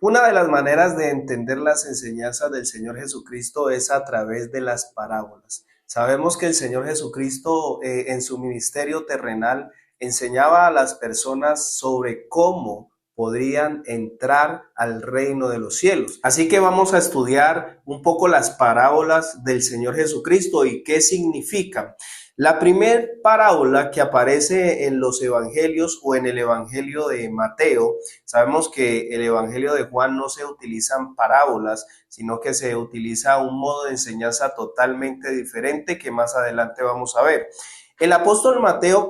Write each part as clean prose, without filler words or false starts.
Una de las maneras de entender las enseñanzas del Señor Jesucristo es a través de las parábolas. Sabemos que el Señor Jesucristo en su ministerio terrenal enseñaba a las personas sobre cómo podrían entrar al reino de los cielos. Así que vamos a estudiar un poco las parábolas del Señor Jesucristo y qué significan. La primera parábola que aparece en los evangelios o en el evangelio de Mateo, sabemos que el evangelio de Juan no se utilizan parábolas, sino que se utiliza un modo de enseñanza totalmente diferente que más adelante vamos a ver. El apóstol Mateo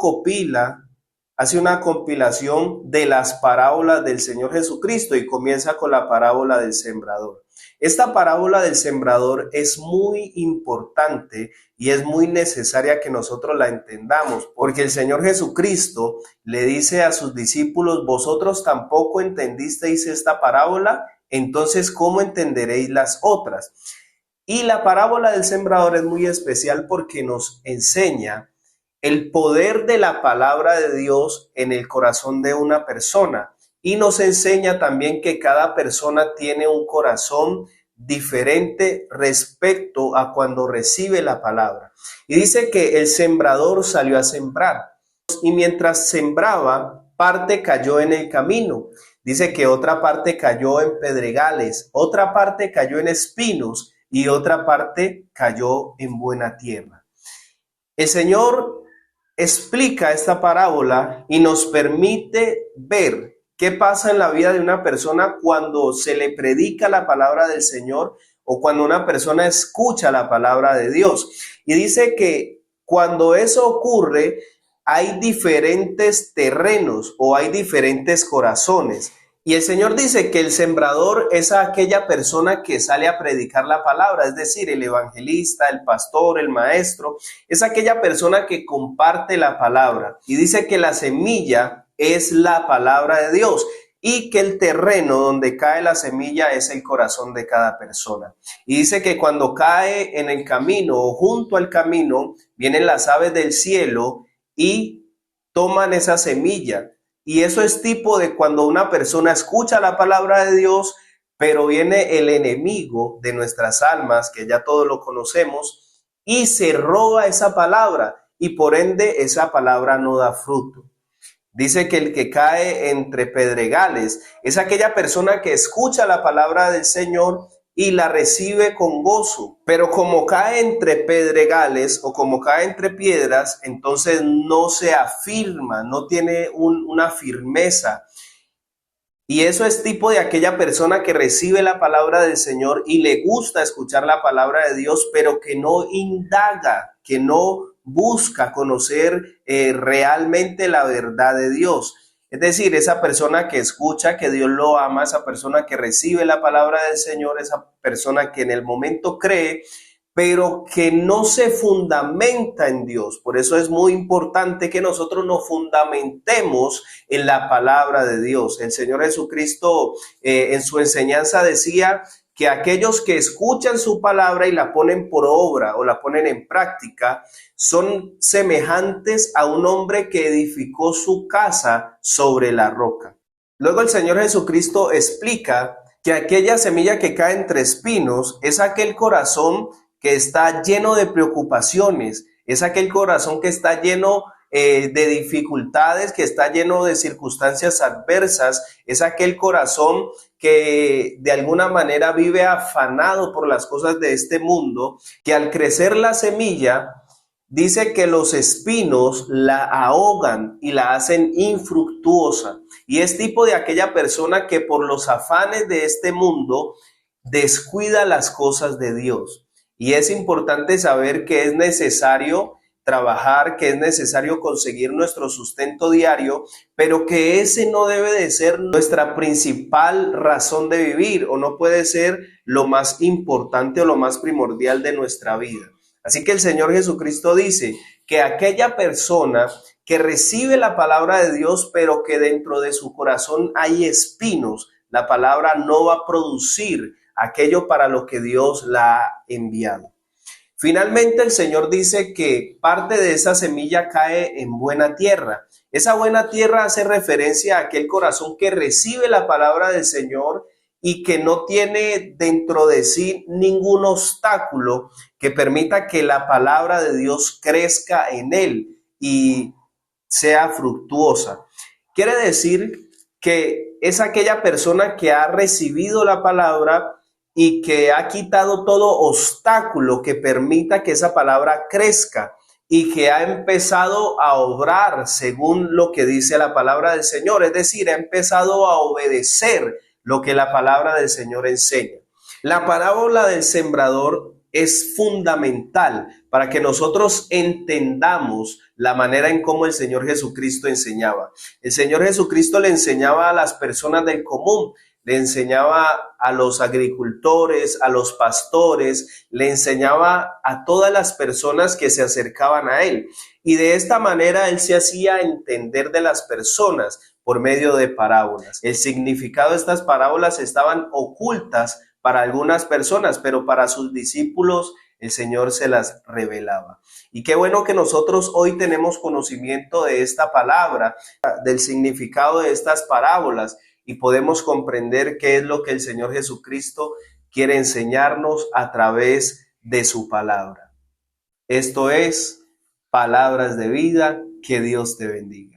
hace una compilación de las parábolas del Señor Jesucristo y comienza con la parábola del sembrador. Esta parábola del sembrador es muy importante y es muy necesaria que nosotros la entendamos, porque el Señor Jesucristo le dice a sus discípulos: vosotros tampoco entendisteis esta parábola, entonces ¿cómo entenderéis las otras? Y la parábola del sembrador es muy especial porque nos enseña el poder de la palabra de Dios en el corazón de una persona. Y nos enseña también que cada persona tiene un corazón diferente respecto a cuando recibe la palabra. Y dice que el sembrador salió a sembrar. Y mientras sembraba, parte cayó en el camino. Dice que otra parte cayó en pedregales, otra parte cayó en espinos y otra parte cayó en buena tierra. El Señor explica esta parábola y nos permite ver qué pasa en la vida de una persona cuando se le predica la palabra del Señor o cuando una persona escucha la palabra de Dios. Y dice que cuando eso ocurre, hay diferentes terrenos o hay diferentes corazones. Y el Señor dice que el sembrador es aquella persona que sale a predicar la palabra, es decir, el evangelista, el pastor, el maestro, es aquella persona que comparte la palabra. Y dice que la semilla es la palabra de Dios y que el terreno donde cae la semilla es el corazón de cada persona. Y dice que cuando cae en el camino o junto al camino, vienen las aves del cielo y toman esa semilla. Y eso es tipo de cuando una persona escucha la palabra de Dios, pero viene el enemigo de nuestras almas, que ya todos lo conocemos, y se roba esa palabra y por ende esa palabra no da fruto. Dice que el que cae entre pedregales es aquella persona que escucha la palabra del Señor y la recibe con gozo, pero como cae entre pedregales o como cae entre piedras, entonces no se afirma, no tiene una firmeza. Y eso es tipo de aquella persona que recibe la palabra del Señor y le gusta escuchar la palabra de Dios, pero que no indaga, que no busca conocer realmente la verdad de Dios. Es decir, esa persona que escucha que Dios lo ama, esa persona que recibe la palabra del Señor, esa persona que en el momento cree, pero que no se fundamenta en Dios. Por eso es muy importante que nosotros nos fundamentemos en la palabra de Dios. El Señor Jesucristo en su enseñanza decía que aquellos que escuchan su palabra y la ponen por obra o la ponen en práctica son semejantes a un hombre que edificó su casa sobre la roca. Luego el Señor Jesucristo explica que aquella semilla que cae entre espinos es aquel corazón que está lleno de preocupaciones, es aquel corazón que está lleno de dificultades, que está lleno de circunstancias adversas, es aquel corazón que de alguna manera vive afanado por las cosas de este mundo, que al crecer la semilla, dice que los espinos la ahogan y la hacen infructuosa. Y es tipo de aquella persona que por los afanes de este mundo descuida las cosas de Dios. Y es importante saber que es necesario trabajar, que es necesario conseguir nuestro sustento diario, pero que ese no debe de ser nuestra principal razón de vivir o no puede ser lo más importante o lo más primordial de nuestra vida. Así que el Señor Jesucristo dice que aquella persona que recibe la palabra de Dios, pero que dentro de su corazón hay espinos, la palabra no va a producir aquello para lo que Dios la ha enviado. Finalmente, el Señor dice que parte de esa semilla cae en buena tierra. Esa buena tierra hace referencia a aquel corazón que recibe la palabra del Señor y que no tiene dentro de sí ningún obstáculo que permita que la palabra de Dios crezca en él y sea fructuosa. Quiere decir que es aquella persona que ha recibido la palabra y que ha quitado todo obstáculo que permita que esa palabra crezca y que ha empezado a obrar según lo que dice la palabra del Señor, es decir, ha empezado a obedecer lo que la palabra del Señor enseña. La parábola del sembrador es fundamental para que nosotros entendamos la manera en cómo el Señor Jesucristo enseñaba. El Señor Jesucristo le enseñaba a las personas del común, le enseñaba a los agricultores, a los pastores, le enseñaba a todas las personas que se acercaban a él. Y de esta manera él se hacía entender de las personas por medio de parábolas. El significado de estas parábolas estaban ocultas para algunas personas, pero para sus discípulos el Señor se las revelaba. Y qué bueno que nosotros hoy tenemos conocimiento de esta palabra, del significado de estas parábolas, y podemos comprender qué es lo que el Señor Jesucristo quiere enseñarnos a través de su palabra. Esto es Palabras de Vida. Que Dios te bendiga.